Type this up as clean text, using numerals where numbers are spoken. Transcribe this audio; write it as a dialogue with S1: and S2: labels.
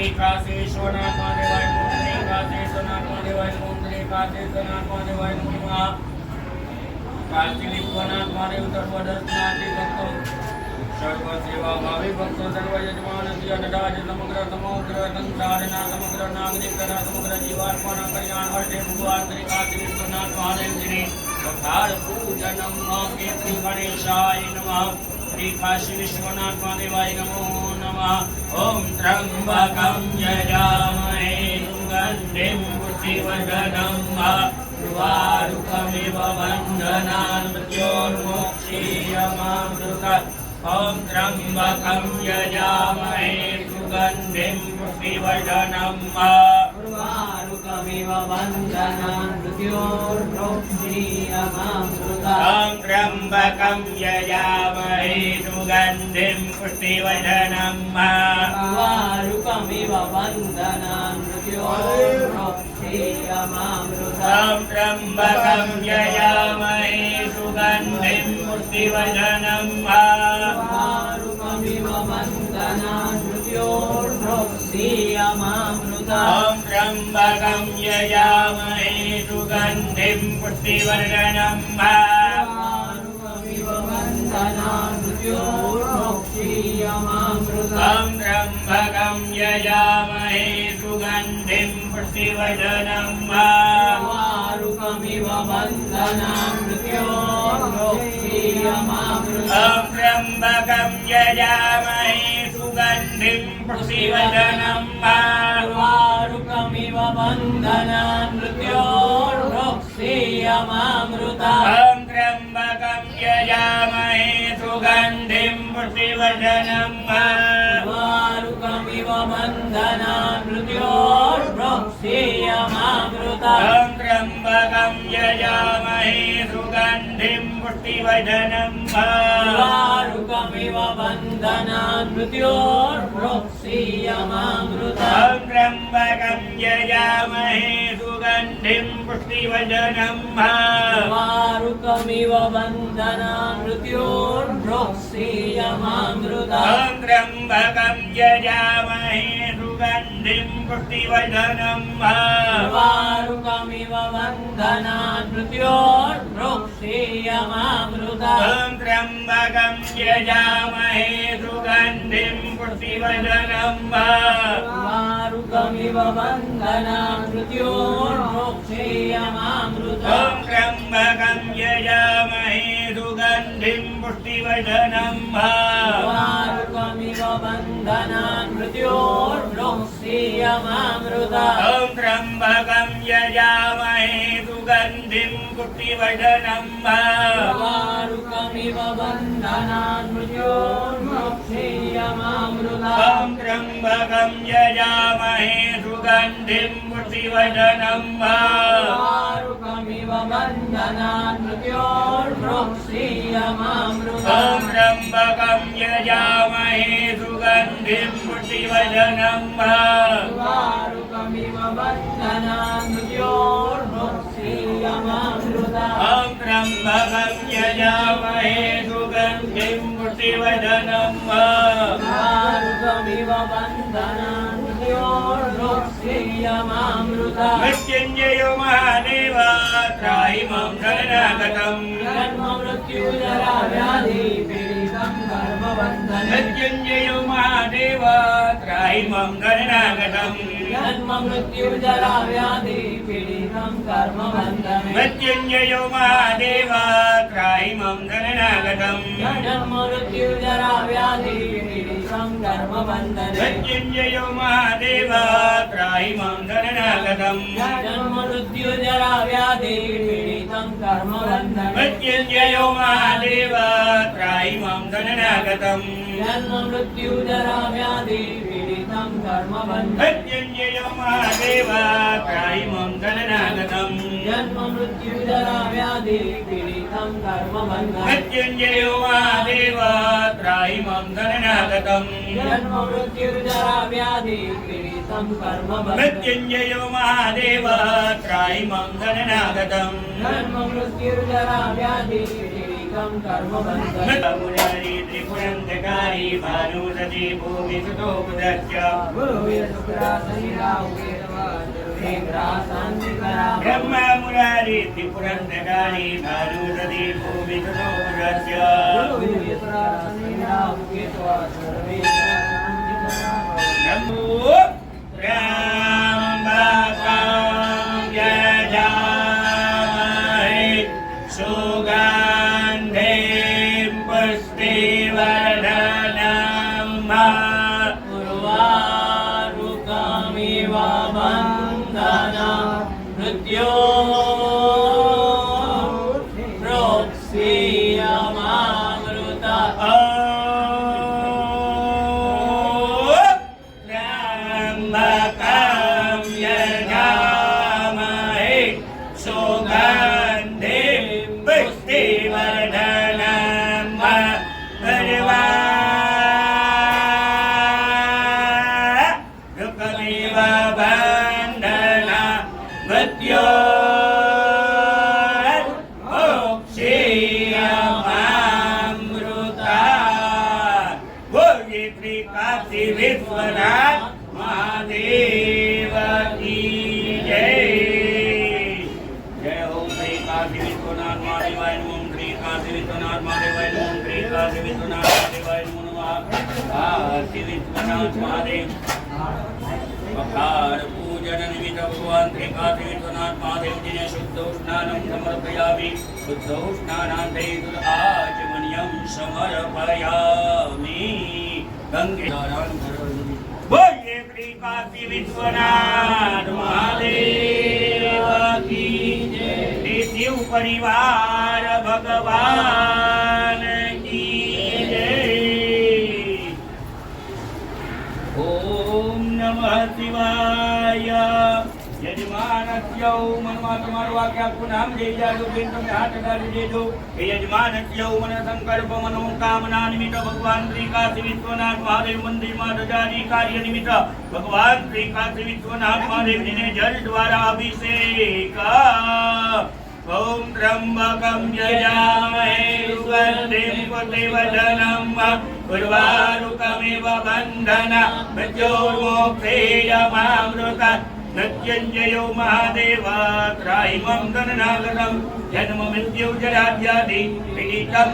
S1: श्रीकाशेश्वरनाथ महादेवाय नमः श्रीकाशेश्वरनाथ महादेवाय नमः श्रीकाशेश्वरनाथ महादेवाय नमः काशी विश्वनाथ महादेव सर्वदर्शनार्थी भक्तों सर्व सेवा भावी भक्तों सर्व यजमान नटराज समग्र समग्र संसारना समग्र नागरिक समग्र जीवात्मा कल्याण अर्थे भगवान श्री काशी विश्वनाथ महादेव जी तथार पूजनम कीर्ति गणेशाय नमः श्री काशी विश्वनाथ महादेवाय नमो नमः ओम त्र्यंबकं यजामहे सुगंधिं पुष्टिवर्धनं उर्वारुकमिव बन्धनान् मृत्योर्मोक्षीयमामृतात् ओम त्र्यंबकं यजामहे सुगंधिं पुष्टिवर्धनं उर्वारुकमिव बन्धनान् मृत्योर्मोक्षीयमामृतात् ओम त्र्यंबकं यजामहे सुगंधिं पुष्टिवर्धनं उर्वारुकमिव बन्धनान् मृत्योर्मोक्षीयमामृतात् ओम त्र्यंबकं यजामहे सुगंधिं पुष्टिवर्धनं
S2: वारुकमिव बन्धनान् मृत्योर्मोक्षीयमामृतात्
S1: ओम त्र्यंबकं यजामहे सुगंधिं पुष्टिवर्धनं
S2: वारुकमिव बन्धनान् मृत्योर्मोक्षीयमामृतात्
S1: ओम त्र्यंबकं यजामहे सुगंधिं पुष्टिवर्धनं
S2: वारुकमिव बन्धनान् मृत्योर्मोक्षीयमामृतात्
S1: ओम त्र्यंबकं यजामहे सुगंधिं पुष्टिवर्धनं
S2: वारुकमिव बन्धनान् मृत्योर्मोक्षीयमामृतात्
S1: ओम त्र्यंबकं यजामहे सुगंधिं पुष्टिवर्धनं
S2: वारुकमिव बन्धनान् मृत्योर्मोक्षीयमामृतात्
S1: ओम त्र्यंबकं यजामहे सुगंधिं पुष्टिवर्धनं
S2: वारुकमिव बन्धनान् मृत्योर्मोक्षीयमामृतात्
S1: ओम त्र्यंबकं यजामहे सुगंधिं पुष्टिवर्धनं
S2: वारुकमिव बन्धनान् मृत्योर्मोक्षीयमामृतात्
S1: ओम त्र्यंबकं यजामहे सुगंधिं पुष्टिवर्धनं
S2: वारुकमिव बन्धनान् मृत्योर्मोक्षीयमामृतात्
S1: ओम त्र्यंबकं यजामहे सुगंधिं पुष्टिवर्धनं
S2: वारुकमिव बन्धनान् मृत्योर्मोक्षीयमामृतात्
S1: ओम त्र्यंबकं यजामहे सुगंधिं पुष्टिवर्धनं
S2: वारुकमिव बन्धनान् मृत्योर्मोक्षीयमामृतात्
S1: ओम त्र्यंबकं यजामहे सुगंधिं पुष्टिवर्धनं
S2: वारुकमिव बन्धनान् मृत्योर्मोक्षीयमामृतात्
S1: ओम त्र्यंबकं यजामहे सुगंधिं पुष्टिवर्धनं
S2: वारुकमिव बन्धनान् मृत्योर्मोक्षीयमामृतात्
S1: ओम त्र्यंबकं यजामहे सुगंधिं पुष्टिवर्धनं
S2: वारुकमिव बन्धनान् मृत्योर्मोक्षीयमामृतात्
S1: ओम त्र्यंबकं यजामहे सुगंधिं पुष्टिवर्धनं
S2: वारुकमिव बन्धनान् मृत्योर्मोक्षीयमामृतात्
S1: मृत्युंजयो महादेव त्राहि मां शरणागतं
S2: जन्म मृत्युजरा व्याधि पीडितं कर्मबन्धनं
S1: मृत्युंजयो महादेव त्राहि मां शरणागतं
S2: जन्म मृत्युजरा व्याधि पीडितं कर्मबन्धनं
S1: मृत्युंजयो महादेव त्राहि मां शरणागतं
S2: जन्म मृत्युजरा व्याधि पीडितं कर्मबन्धनं
S1: मृत्युंजयो महादेव त्राहि मां शरणागतं
S2: जन्म मृत्युजरा व्याधि पीडितं कर्मबन्धनं
S1: मृत्युंजयो महादेव त्राहि मां शरणागतं
S2: जन्म मृत्युजरा व्याधि पीडितं कर्मबन्धनं
S1: मृत्युंजयो महादेव त्राहि मां शरणागतं
S2: जन्म मृत्युजरा व्याधि पीडितं कर्मबन्धनं
S1: मृत्युंजयो महादेव त्राहि मां शरणागतं
S2: जन्म मृत्युजरा व्याधि पीडितं कर्मबन्धनं
S1: मृत्युंजयो महादेव त्राहि मां शरणागतं
S2: जन्म मृत्युजरा व्याधि पीडितं पीडितं कर्मबन्धनं
S1: मुरारी त्रिपुरंधकारी भानुसती भूमिसुतोपदश्च
S2: गुरुय शुक्रासनिराहुकेतवा सर्वेन्द्रासान्निकरा
S1: ब्रह्म मुरारी त्रिपुरंधकारी भानुसती भूमिसुतोपदश्च
S2: गुरुय शुक्रासनिराहुकेतवा सर्वेन्द्रासान्निकरा
S1: नमो त्र्यम्बकं यजामहे सुगन्धिं पुष्टिवर्धनम्
S2: उर्वारुकमिव बन्धना मृत्यो प्रोक्षीयमामृता
S1: त्र्यम्बकं यजामहे सुगन्धिं पुष्टिवर्धनम् उर्वारुकमिव बन्धना मृत्यो मोक्षीयमामृता। बोलिए श्री काशी विश्वनाथ महादेव की जय। जय ओम श्री काशी विश्वनाथ महादेवाय नमः। ओम श्री काशी विश्वनाथ महादेवाय नमः। ओम श्री काशी विश्वनाथ महादेवाय नमः। काशी विश्वनाथ महादेव पखार पूजन निमित्त भगवान श्री काशी विश्वनाथ महादेव जी ने शुद्ध स्नानं समर्पयामि। शुद्ध स्नानान्ते आचमनीयं समर्पयामि। गंगे बोलिए श्री काशी विश्वनाथ महादेव की जय। शिव परिवार भगवान की जय। ओम नमः शिवाय। यजमानस्य मनमात्मारो वाक्या पुनः देजादो बिंदु में हाथ डाल दे दो। यजमानस्य मन संकल्प मनोकामना निमित्त भगवान श्री काशी विश्वनाथ महादेव मंदिर में ध्वजादि कार्य निमित्त भगवान श्री काशी विश्वनाथ महादेव जी ने जल द्वारा अभिषेक। ओम त्र्यंबकं यजामहे सुगन्धिं पुष्टिवर्धनम् उर्वारुकमिव बन्धना मृत्योर्मोक्षेयमामृता। मृत्युञ्जयो महादेव त्राहिमं गणनागतं जन्म मृत्यु जराव्याधि पीडितं